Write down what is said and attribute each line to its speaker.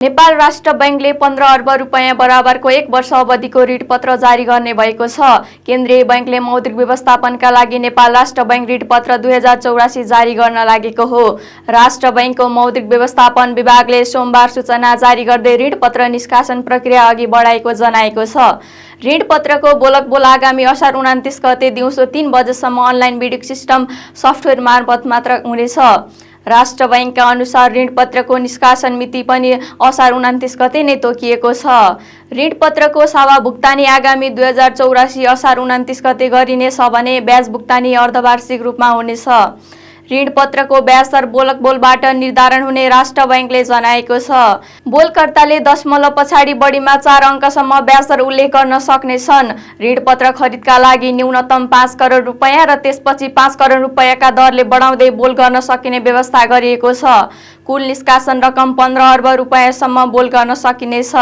Speaker 1: नेपाल राष्ट्र बैंकले 15 अर्ब रुपैयाँ बराबरको 1 वर्ष अवधिको ऋणपत्र जारी गर्ने भएको छ। केन्द्रीय बैंकले मौद्रिक व्यवस्थापनका लागि नेपाल राष्ट्र बैंक ऋणपत्र 2084 जारी गर्न लागेको हो। राष्ट्र बैंकको मौद्रिक व्यवस्थापन विभागले सोमबार सूचना जारी गर्दै ऋणपत्र निष्कासन प्रक्रिया अघि बढाएको जनाएको छ। ऋणपत्रको बोलकबोल आगामी असार 29 गते दिउँसो 3 बजेसम्म अनलाइन बिडिङ सिस्टम सफ्टवेयर मार्फत मात्र हुनेछ। राष्ट्र बैंकका अनुसार ऋणपत्रको निष्कासन मिति पनि असार 29 गते नै तोकिएको छ। ऋणपत्रको सावा भुक्तानी आगामी 2084 असार 29 गते गरिनेछ भने ब्याज भुक्तानी अर्धवार्षिक रूपमा हुनेछ। ऋणपत्रको ब्याज दर बोलकबोलबाट निर्धारण हुने राष्ट्र बैंकले जनाएको छ। बोलकर्ताले दशमलव पछाडि बढीमा 4 अङ्कसम्म ब्याज दर उल्लेख गर्न सक्नेछन्। ऋणपत्र खरिदका लागि न्यूनतम 5 करोड रुपैयाँ र त्यसपछि 5 करोड रुपैयाँका दरले बढाउँदै बोल गर्न सकिने व्यवस्था गरिएको छ। कुल निष्कासन रकम 15 अर्ब रुपैयाँसम्म बोल गर्न सकिनेछ।